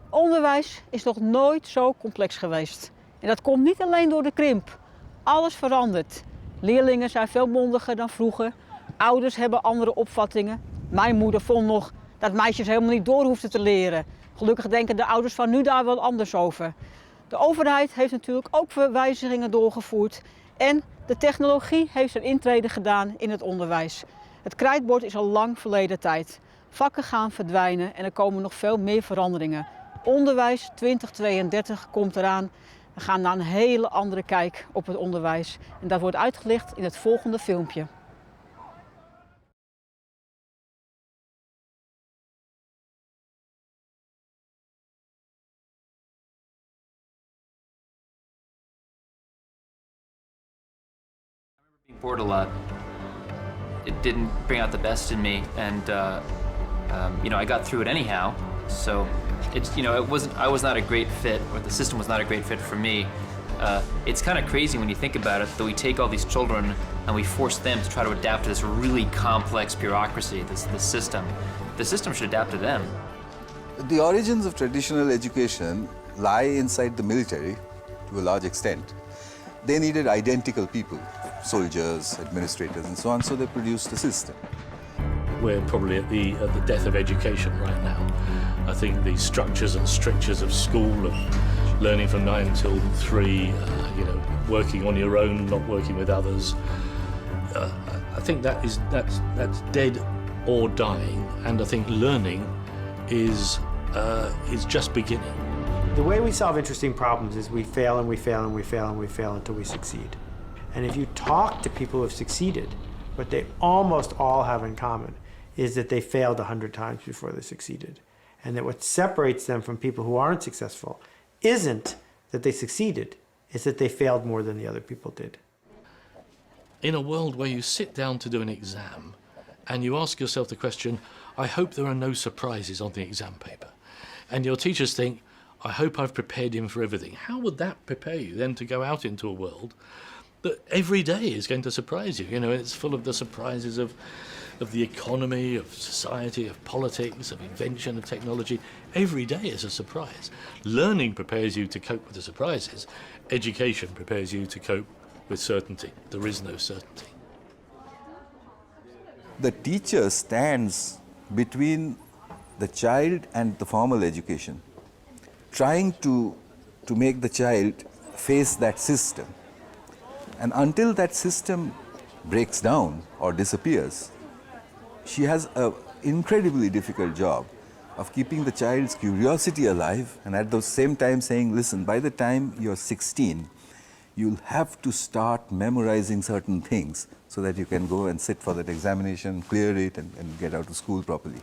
Onderwijs is nog nooit zo complex geweest. En dat komt niet alleen door de krimp. Alles verandert. Leerlingen zijn veel mondiger dan vroeger. Ouders hebben andere opvattingen. Mijn moeder vond nog dat meisjes helemaal niet door hoefden te leren. Gelukkig denken de ouders van nu daar wel anders over. De overheid heeft natuurlijk ook wijzigingen doorgevoerd. En de technologie heeft zijn intrede gedaan in het onderwijs. Het krijtbord is al lang verleden tijd. Vakken gaan verdwijnen en er komen nog veel meer veranderingen. Onderwijs 2032 komt eraan. We gaan naar een hele andere kijk op het onderwijs. En dat wordt uitgelicht in het volgende filmpje. Being bored a lot. It didn't bring out the best in me, and I got through it anyhow. So it's I was not a great fit, or the system was not a great fit for me. It's kind of crazy when you think about it that we take all these children and we force them to try to adapt to this really complex bureaucracy, the system. The system should adapt to them. The origins of traditional education lie inside the military to a large extent. They needed identical people, soldiers, administrators, and so on, so they produced a system. We're probably at the death of education right now. I think the structures and strictures of school, of learning from 9 till 3, working on your own, not working with others, I think that's dead or dying, and I think learning is just beginning. The way we solve interesting problems is we fail and we fail and we fail and we fail until we succeed. And if you talk to people who have succeeded, what they almost all have in common is that they failed 100 times before they succeeded. And that what separates them from people who aren't successful isn't that they succeeded, it's that they failed more than the other people did. In a world where you sit down to do an exam and you ask yourself the question, I hope there are no surprises on the exam paper. And your teachers think, I hope I've prepared him for everything. How would that prepare you then to go out into a world that every day is going to surprise you? It's full of the surprises of the economy, of society, of politics, of invention, of technology. Every day is a surprise. Learning prepares you to cope with the surprises. Education prepares you to cope with certainty. There is no certainty. The teacher stands between the child and the formal education, trying to make the child face that system. And until that system breaks down or disappears, she has an incredibly difficult job of keeping the child's curiosity alive and at the same time saying, listen, by the time you're 16, you'll have to start memorizing certain things so that you can go and sit for that examination, clear it, and get out of school properly.